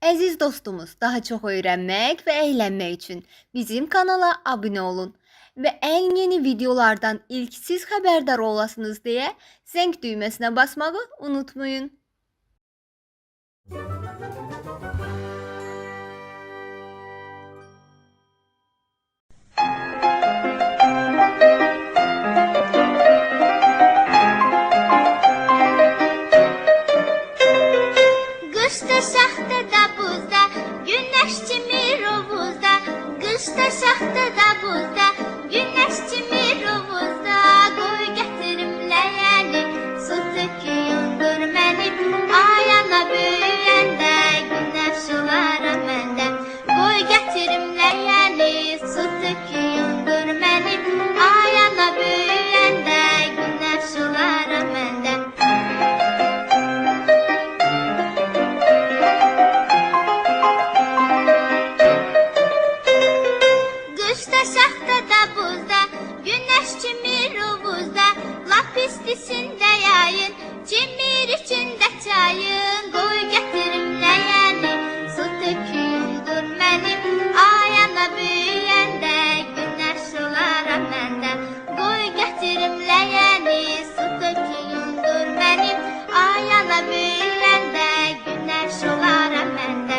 Əziz dostumuz, daha çox öyrənmək və əylənmək üçün bizim kanala abunə olun və ən yeni videolardan ilk siz xəbərdar olasınız deyə zəng düyməsinə basmağı unutmayın. Qışda şaxta da buzda, günəş çimir rovuzda. Qışda şaxta da buzda, günəş çimir rovuzda. Qoy gətirim ləyəni, su töküyündür məni. Ayana böyüyəndə, günəş olaram məndə. Qoy gətirim ləyəni, su töküyündür məni. Ayana böyüyəndə, günəş olaram məndə. Qışda şaxta da buzda, günəş çimir rovuzda. Lap istisində yayın, çimir içində çayın. Qoy gətirim ləyəni, su töküyündür mənim. Ayana böyüyəndə, günəş olaram məndə. Qoy gətirim ləyəni, su töküyündür mənim. Ayana böyüyəndə, günəş olaram məndə.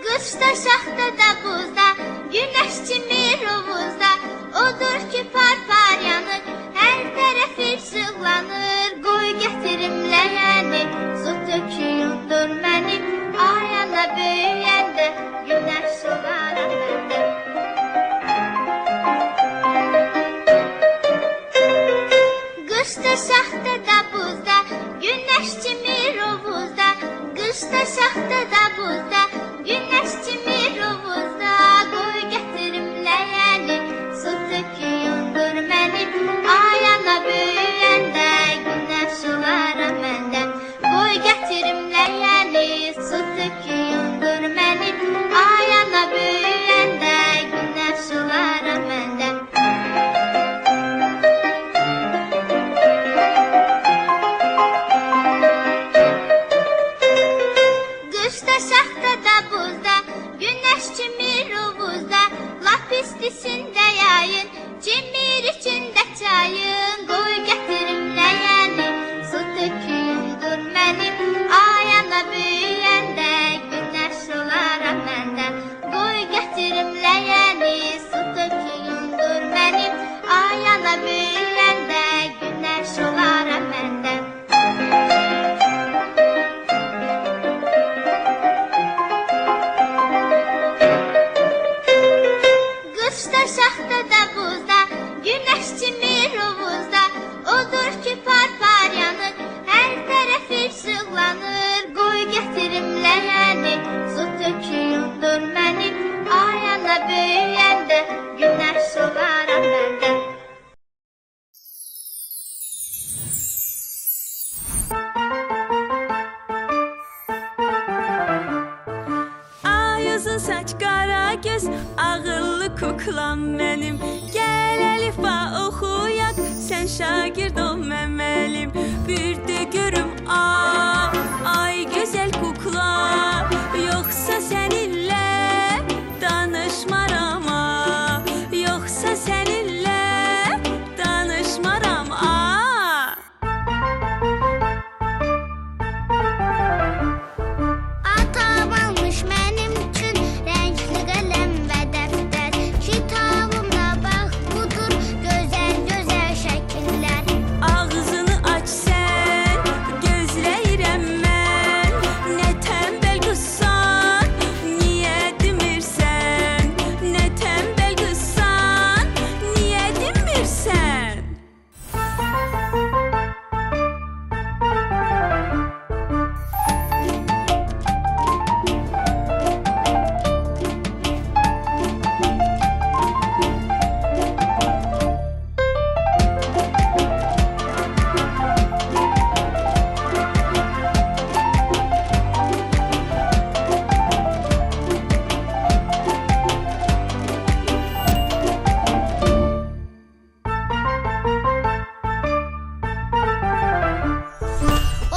Qışda şaxta da buzda, günəş çimir rovuzda. Odur ki par-par yanır, hər tərəf işıqlanır. Qoy gətirim ləyəni, su töküyündür mənim. Ayana böyüyəndə, günəş olaram məndə. Qışda şaxta da buzda, günəş çimir rovuzda. Qışda şaxta da buzda, günəş çimir rovuzda. Qoy gətirim ləyəni, su töküyündür mənim. Ayana böyüyəndə, günəş olaram məndə. Qoy gətirim ləyəni, su töküyündür mənim. Ayana böyüyəndə, günəş olaram məndə. Qışda şaxta da buzda, günəş çimir istisində yayın, cimir içində çayın. Qoy gətirim ləyəni, su töküyüm dur mənim. Ayana böyüyəndə günəş olaram məndə. Qoy gətirim ləyəni, su töküyüm dur mənim. Ayana böyüyəndə günəş olaram məndə. Qışda şaxtada buzda, günəş çimir hovuzda. Odur ki par yanır, hər tərəf işıqlanır. Qoy gətirim ləyəni, su töküyüm dur mənim. Ayana böyüyəndə günəş olaram məndə. Ay uzun saç qara göz ağıllı kuklam mənim. Gəl əlifba oxuyaq, sən şagird ol mən müəllim. Bir də görüm ay gözəl kukla, yoxsa səninlə danışmaram yoxsa səninlə danışmaram Atam almış mənim üçün rəngli qələm və dəftər. Kitabımda bax budur gözəl şəkillər. Ağzını aç sən, gözləyirəm mən. Nə tənbəl qızsan, niyə demirsən? Nə tənbəl qızsan, niyə demirsən?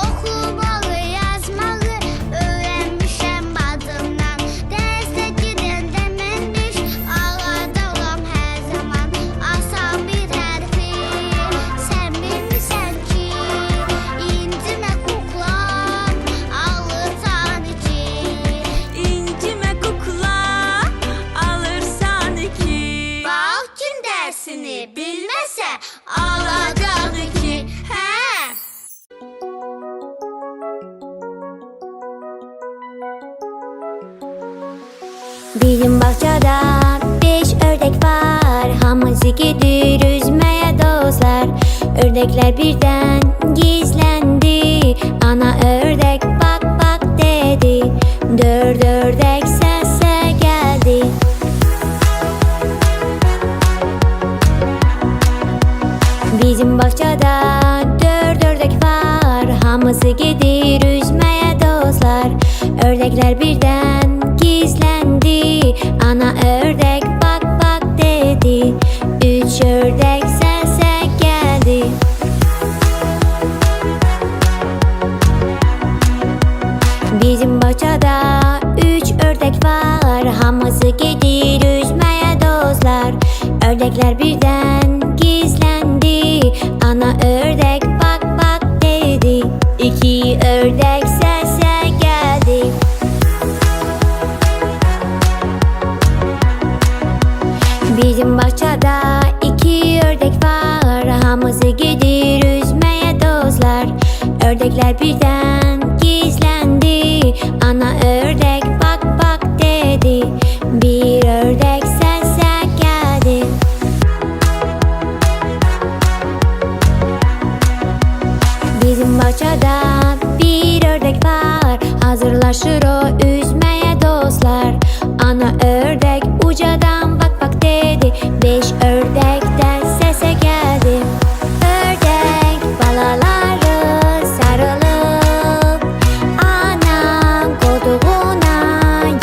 Oxumağı, yazmağı öyrənmişəm adımdan. Dərsdə gedəndə mən düş ağada olam hər zaman. Asan bir hərfi sən bilmirsən ki, incimə kuklam alırsan iki. İncimə kukla, alırsan iki. Bax kim dərsini bilməsə alacaq iki. Hə? Bizim bahçada 5 ördek var. Hamısı gedir üzmeye dostlar. Ördekler birden gizlendi. Ana ördek bak bak dedi. 4 ördek sese geldi. Bizim bahçada 4 ördek var. Hamısı gedir üzmeye dostlar. Ördekler birden gizlendi. Ana ördek bak bak dedi. 3 ördek sese geldi. Bizim bahçada 3 ördek var. Hamısı gedir üzmeye dostlar. Ördekler birden gizlendi. Ana ördek bak bak dedi. 2 ördek sese geldi. Bizim bahçada 2 ördek var. Hamısı gedir üzmeye dostlar. Ördekler birden gizlendi. Ana ördek bak bak dedi. 1 ördek sese geldi. Bizim bahçede 1 ördek var. Hazırlaşır o üzmeye dostlar. Ana ördek ucadan bak bak dedi. 5 ördekten sese geldi. Ördek balaları sarılıp ana koltuğuna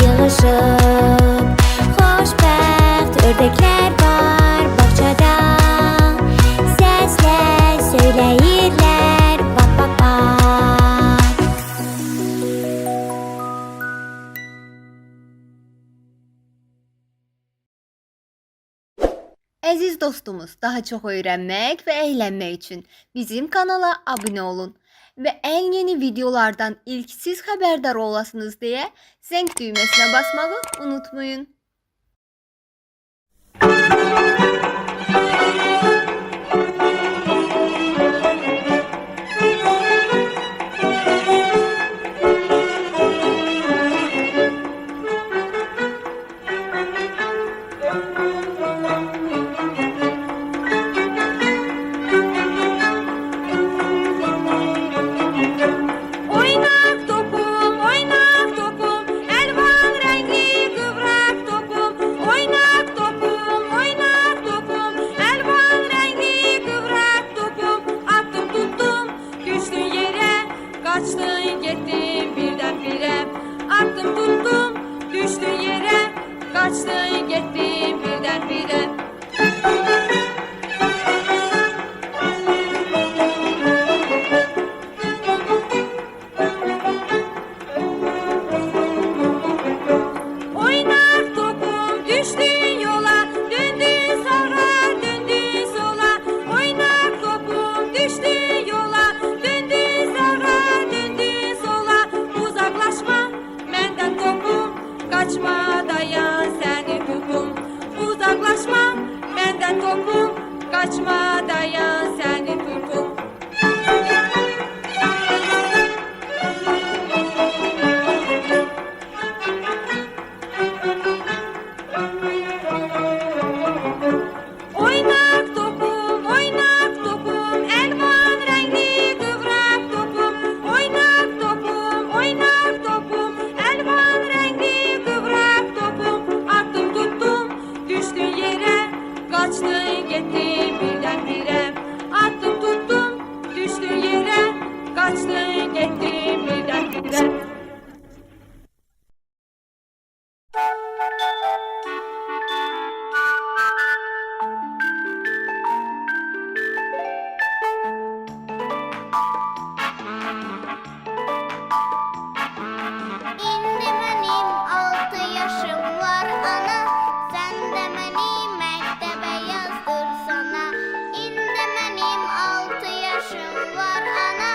yığışıp. Xoşbəxt ördekler var bahçede. Sesle söyleyirlər. Əziz dostumuz, daha çox öyrənmək və əylənmək üçün bizim kanala abunə olun və ən yeni videolardan ilk siz xəbərdar olasınız deyə zəng düyməsinə basmağı unutmayın. Oynak topum, elvan renkli kıvrak topum. Oynak topum, elvan renkli kıvrak topum. Attım tuttum, düştün yere, kaçtın gittin birdenbire. Attım tuttum, düştün yere, kaçtın gittin birdenbire. Oynak topum düştün yola, döndün sağa, döndün sola. Oynak topum düştün yola, döndün sağa, döndün sola. Uzaklaşma benden topum, kaçma dayan seni tutum. Uzaklaşma benden topum, kaçma dayan seni tutum. Oynak topum, elvan renkli kıvrak topum. Oynak topum, elvan renkli kıvrak topum. Attım tuttum, düştün yere, kaçtın gittin birdenbire. Attım tuttum, düştün yere, kaçtın gittin birdenbire. İndi benim 6 yaşım var ana, sen de beni mektebe yazdırsana. İndi benim 6 yaşım var ana,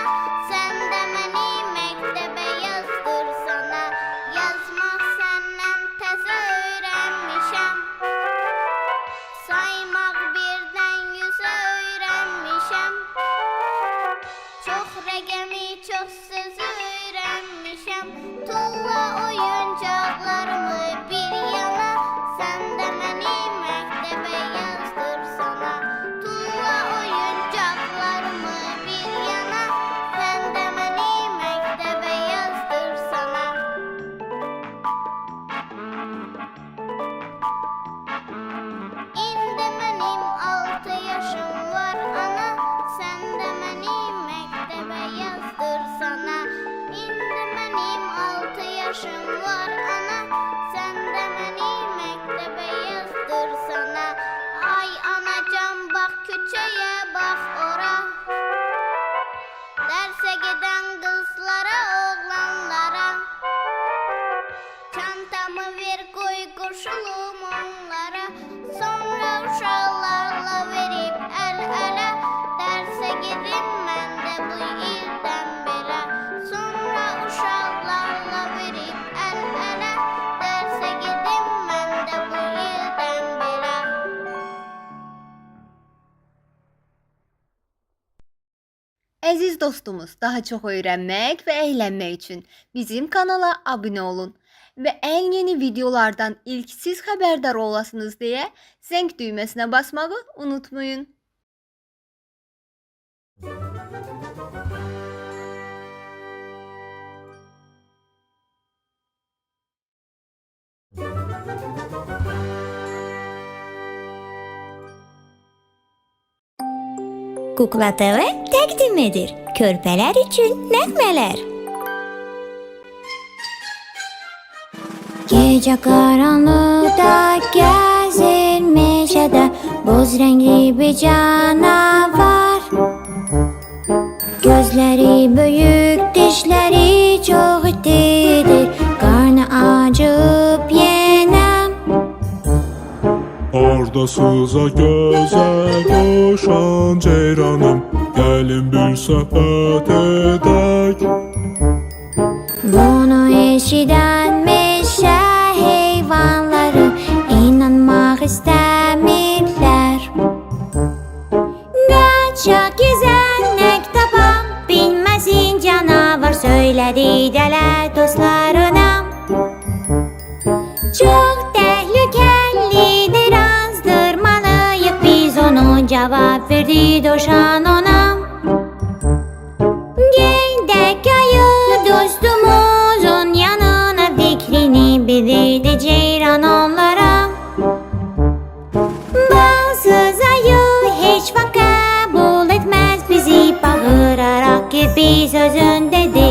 sen de beni mektebe yazdırsana. Yazmaq senden təzə öyrənmişəm, saymaq birdən 100'e öyrənmişəm. Çox rəqəmi, çox sözü öyrənmişəm. Tulla oyuncaqlarımı bir yana, sən də məni məktəbə yazdırsana. Tulla oyuncaqlarımı bir yana, sən də məni məktəbə yazdırsana. İndi benim 6 yaşım var ana, sen de beni mektebe yazdırsana. İndi benim 6 yaşım var ana, sen de beni mektebe yazdırsana. Ay anacan bak küçeye bak ora, derse giden kızlara oğlanlara. Çantamı ver koy koşulum onlara, sonra uşaqlarla verip el ele, derse gidim mən də bu ildən belə. Sonra uşaqlarla verip el ele, derse gidim mən də bu ildən belə. Əziz dostumuz, daha çox öyrənmək və əylənmək üçün bizim kanala abunə olun və ən yeni videolardan ilk siz xəbərdar olasınız deyə zəng düyməsinə basmağı unutmayın. Kukla TV təqdim edir körpələr üçün nəğmələr. Gecə qaranlıqda gəzir meşədə, boz rəngli bir canavar. Gözləri böyük, dişləri çox itidir, qarnı acıb yenə. Hardasıza gözəl qoşan ceyranım, gəlin bir söhbət edək. Bunu eşidən meşə heyvanları inanmaq istəmirlər. Qaçaq gəzənək tapam, bilməsin canavar, söylədi dələ dostlarına. Çox təhlükəlidir, azdırmalıyıq biz onu, cavab verdi dovşan ona. Gedək ayı dostumuzun yanına, fikrini bildirdi ceyran onlara. Balsız ayı heç vaxt qəbul etməz bizi, bağırarak gibi sözün dedi.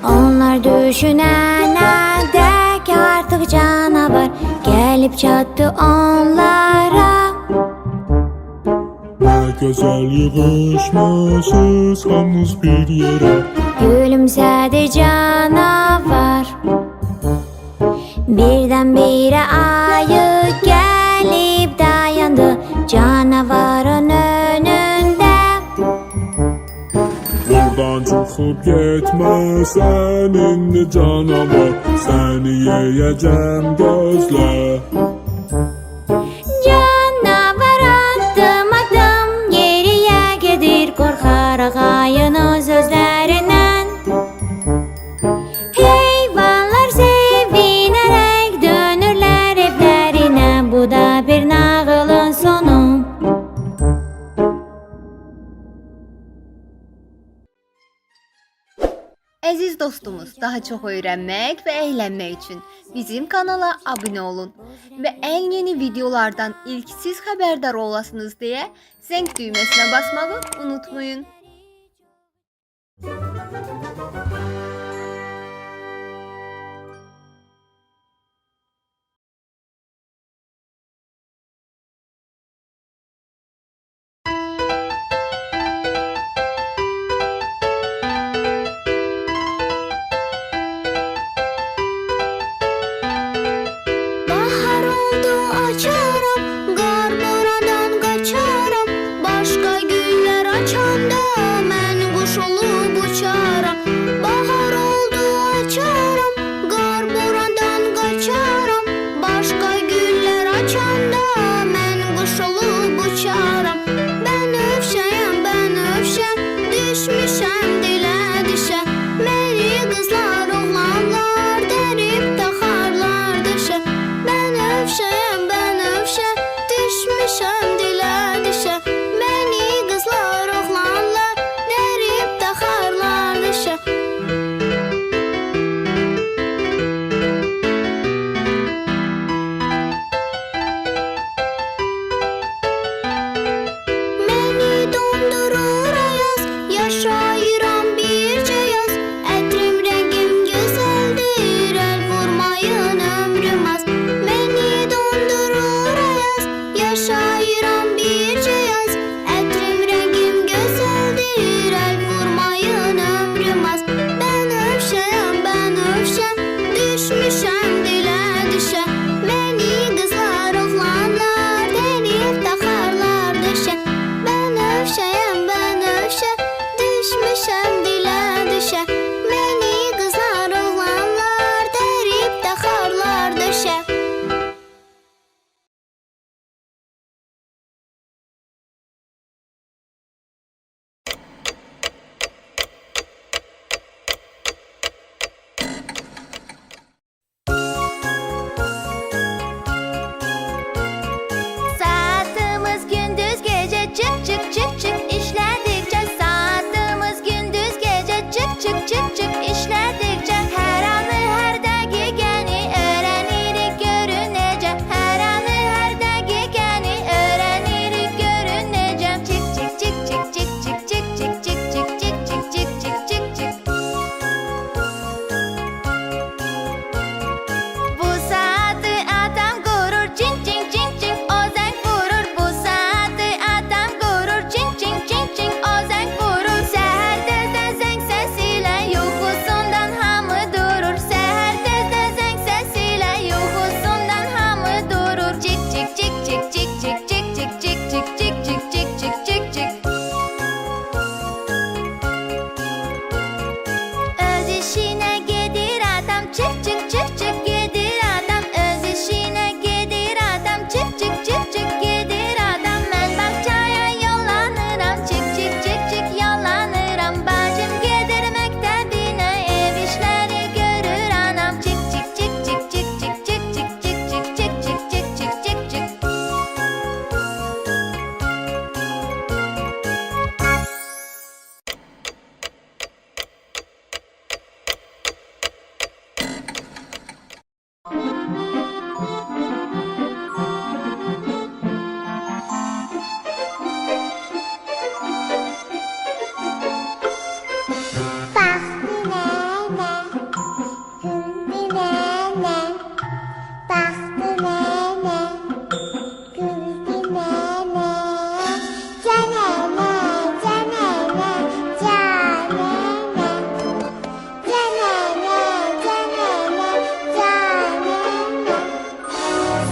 Onlar düşünənə dək artıq canavar gəlib çatdı onlara. Nə gözəl yığışmısınız hamınız bir yerə. Gülümsədi canavar. Birdən-birə ayı gəlib dayandı canavarın önündə. Buradan çıxıb getməsən indi canavar, səni yeyəcəm gözlə. Canavar addım-addım geriyə gedir, qorxaraq ayının sözlərindən. Heyvanlar sevinərək dönürlər evlərinə, bu da bir nağılın sonu. Əziz dostumuz, daha çox öyrənmək və əylənmək üçün bizim kanala abunə olun və ən yeni videolardan ilk siz xəbərdar olasınız deyə zəng düyməsinə basmağı unutmayın. Bahar oldu açarım, qar buradan qaçaram. Başqa güllər açanda mən quş olub uçaram. Bahar oldu açarım, qar buradan qaçaram. Başqa güllər açanda mən quş olub uçaram. Bənövşəyəm, düşmüşəm dilə dişə. Məni qızlar, oğlanlar dərib taxarlar dişə. Bənövşəyəm,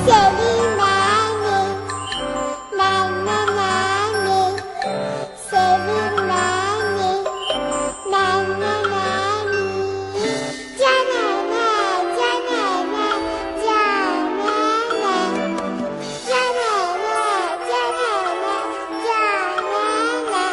Sevin beni, nene nene. Sevin beni, nene nene. Canene, canene, canene. Canene, canene, canene.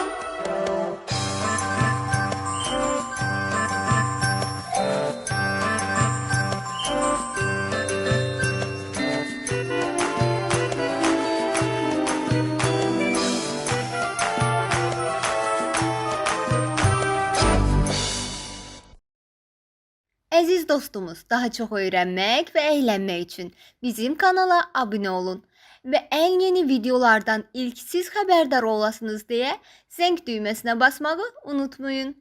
Əziz dostumuz, daha çox öyrənmək və əylənmək üçün bizim kanala abunə olun və ən yeni videolardan ilk siz xəbərdar olasınız deyə zəng düyməsinə basmağı unutmayın.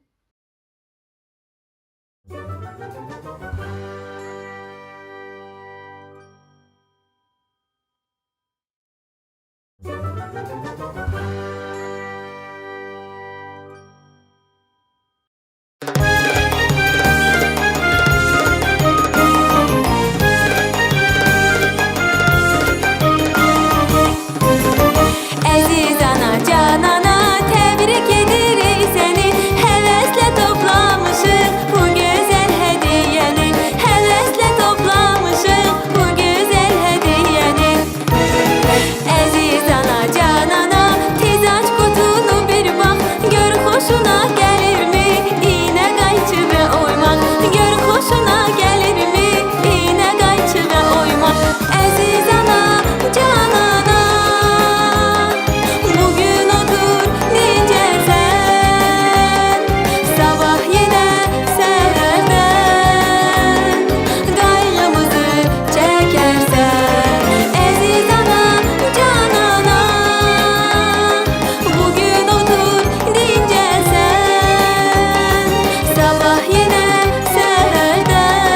Əziz ana, can ana, təbrik edirik səni. Həvəslə toplamışıq bu gözəl hədiyyəni. Həvəslə toplamışıq bu gözəl hədiyyəni. Əziz ana, can ana, tez aç qutunu bir bax. Gör xoşuna gəlirmi iynə qayçığı oymaq. Gör xoşuna gəlirmi iynə qayçığı oymaq. Əziz ana, can ana, bugün otur dincəlsən. Sabah yenə səhərdən qayğımızı çəkərsən. Əziz ana, can ana, bugün otur dincəlsən. Sabah yenə səhərdən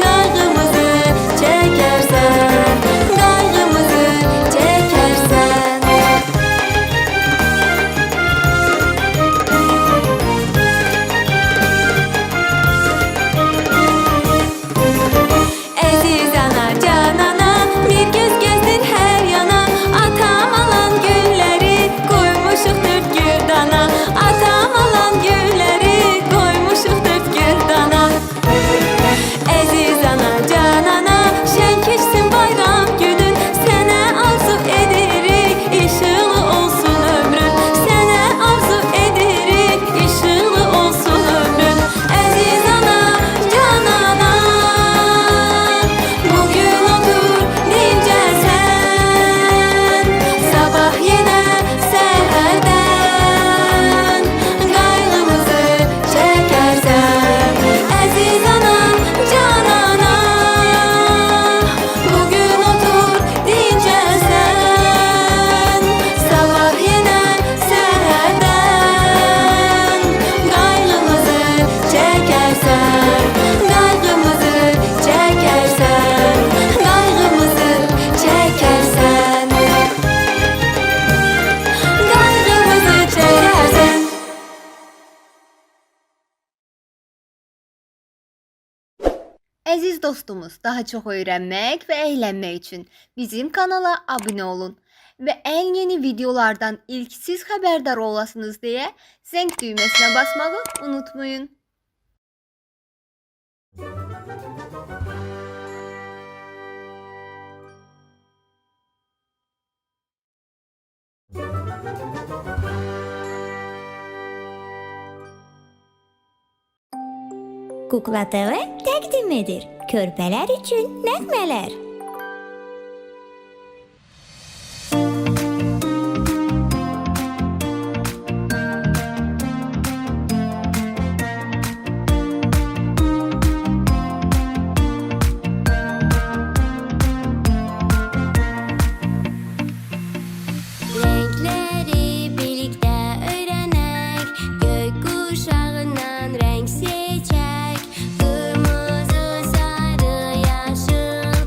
qayğımızı çəkərsən. Qayğımızı çəkərsən. Əziz ana, can ana, bir göz gəzdir hər yana. Atam alan gülləri qoymuşuq dörd gürdana. Atam alan gülləri qoymuşuq dörd gürdana. Əziz ana, can ana, şən keçsin bayram günün. Sənə arzu edirik, işıqlı olsun ömrün. Sənə arzu edirik, işıqlı olsun ömrün. Əziz ana, can ana, bugün otur dincəlsən. Sabah yenə səhərdən qayğımızı çəkərsən. Əziz ana, can ana, bugün otur dincəlsən. Sabah yenə səhərdən qayğımızı çəkərsən. Qayğımızı çəkərsən. Qayğımızı çəkərsən. Qayğımızı çəkərsən. Əziz dostumuz, daha çox öyrənmək və əylənmək üçün bizim kanala abunə olun və ən yeni videolardan ilk siz xəbərdar olasınız deyə zəng düyməsinə basmağı unutmayın. Kukla TV təqdim edir. Körpələr üçün nəğmələr. Renkləri birlikdə öyrənək, göy quşağından rəng seçək. Qırmızı, sarı, yaşıl,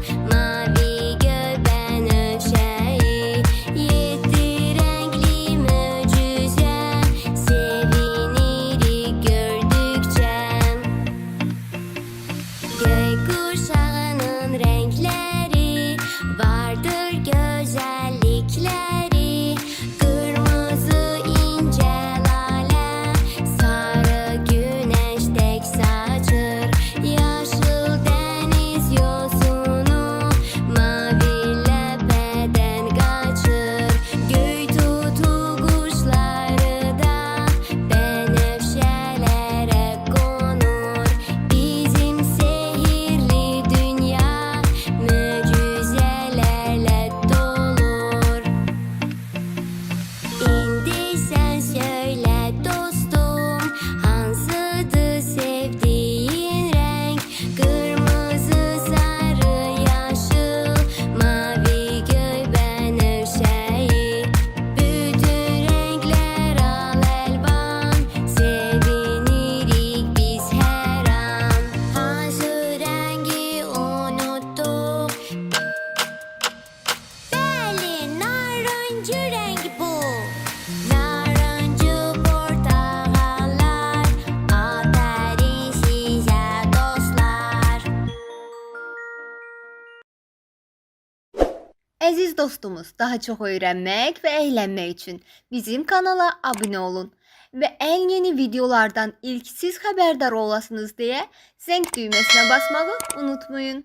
Əziz dostumuz, daha çox öyrənmək və əylənmək üçün bizim kanala abunə olun. Və ən yeni videolardan ilk siz xəbərdar olasınız deyə zəng düyməsinə basmağı unutmayın.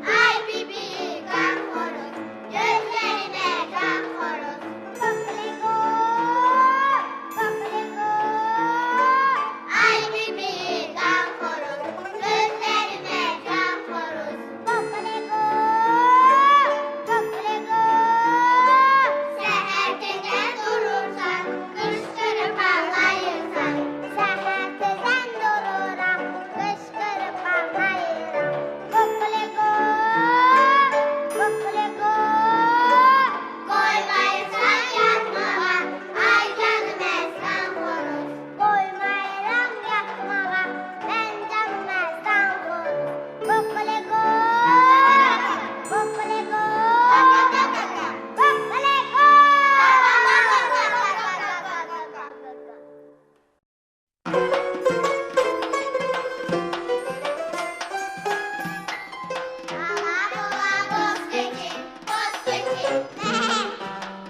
Ay bibi kan horoz, gözlerine kan horoz. Koklego, koklego. Ay bibi kan horoz, gözlerine kan horoz. Koklego, koklego. Seher gece durursan, kışkırıp ağlayırsan. Seher tezen dururam, kışkırıp ağlayırım. Koklego, koklego. Koymayırsan yatmağa, ay canım eskan horoz. Koymayıram yatmağa, ben canım eskan horoz. Koklego, koklego.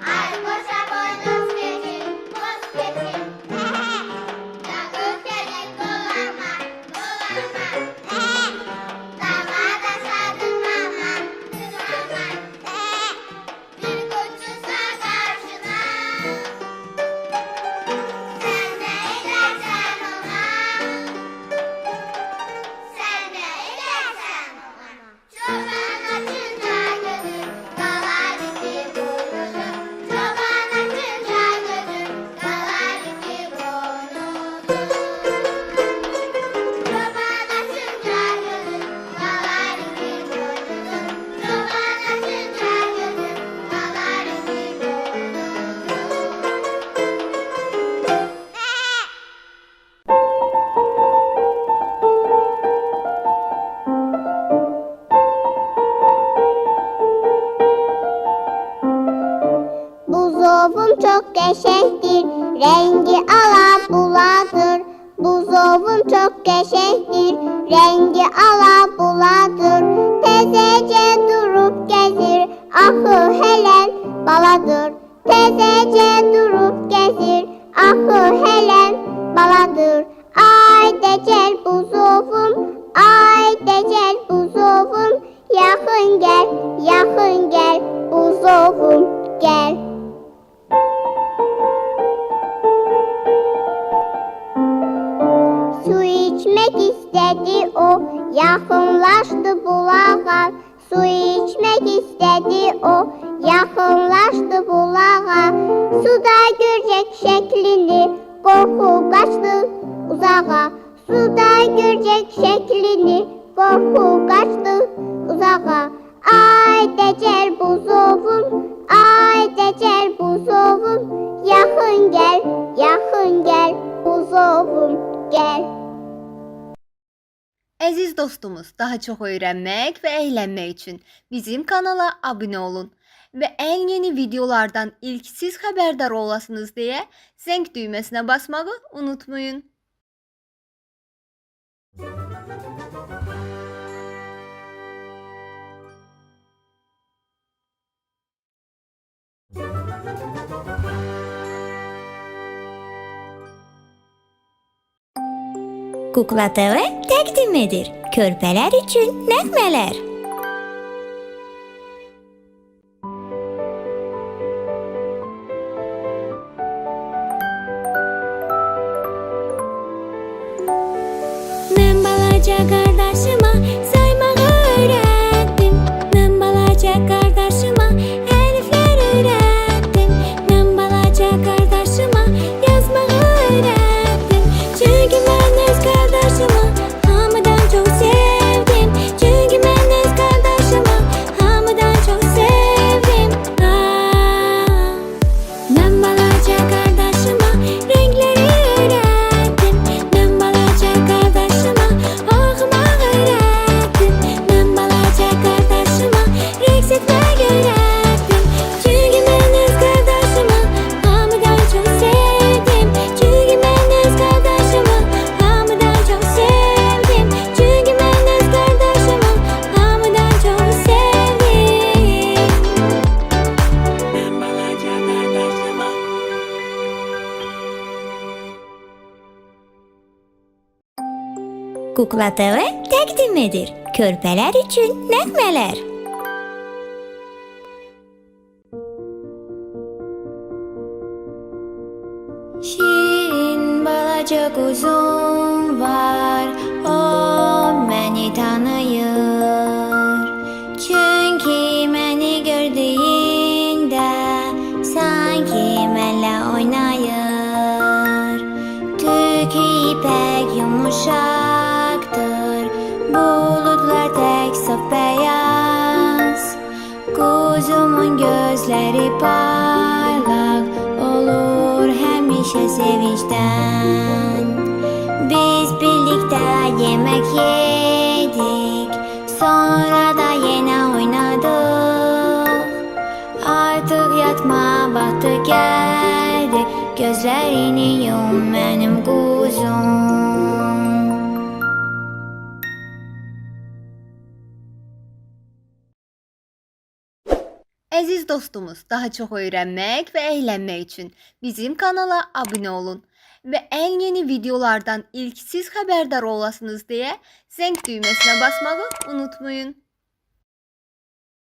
Ay koşa boynuz keçin, boz keçin. Yakıp gelin dolanma, dolanma. Damada sakınmama, kırmama. Bir kuşçusa karşına. Sen de ilersen ona. Sen de ilersen ona. Çoban açınca gözüm, dalar iki boynuzum. Çoban açınca gözüm, dalar iki boynuzum. Çoban açınca gözüm, dalar iki boynuzum. Çoban açınca gözüm, dalar iki boynuzum. Buzovum çok geçendir, rengi alabuladır. Buzovum çok geçendir, rengi alabuladır. Tezece durup gezir, ahı helen baladır. Tezece durup gezir, ahı helen baladır. Ay decel buzovum, ay decel buzovum. Yakın gel buzovum gel. Su içmek istedi o, yakınlaştı bulağa. Su içmek istedi o, yakınlaştı bulağa. Suda görecek şeklini, korku kaçtı uzağa. Suda görecek şeklini, korku kaçtı uzağa. Ay decel buzovum, ay decel buzovum. Yakın gel buzovum gel. Əziz dostumuz, daha çox öyrənmək və əylənmək üçün bizim kanala abunə olun. Və ən yeni videolardan ilk siz xəbərdar olasınız deyə zəng düyməsinə basmağı unutmayın. Kukla TV təqdim edir körpələr üçün nəğmələr. Mən balaca qardaşıma saymağı öyrətdim. Mən balaca qardaşıma hərflər öyrətdim. Mən balaca qardaşıma yazmağı öyrətdim. Çünki mən öz qardaşımı hamıdan çox sevdim. Çünki mən öz qardaşımı hamıdan çox sevdim. Mən balaca qardaşıma Kukla TV təqdim edir körpələr üçün nəğmələr. Şirin balaca quzum var, o məni tanıyır. Çünki məni gördüyündə sanki mənlə oynayır. Tükü ipək yumuşaqdır, buludlar tək saf bəyaz. Quzumun gözləri parlaq olur həmişə sevincdən. Biz birlikdə yemək yedik, sonra da yenə oynadıq. Artıq yatma vaxtı gəldi, gözlərini yum mənim quzum. Əziz dostumuz, daha çox öyrənmək və əylənmək üçün bizim kanala abunə olun və ən yeni videolardan ilk siz xəbərdar olasınız deyə zəng düyməsinə basmağı unutmayın.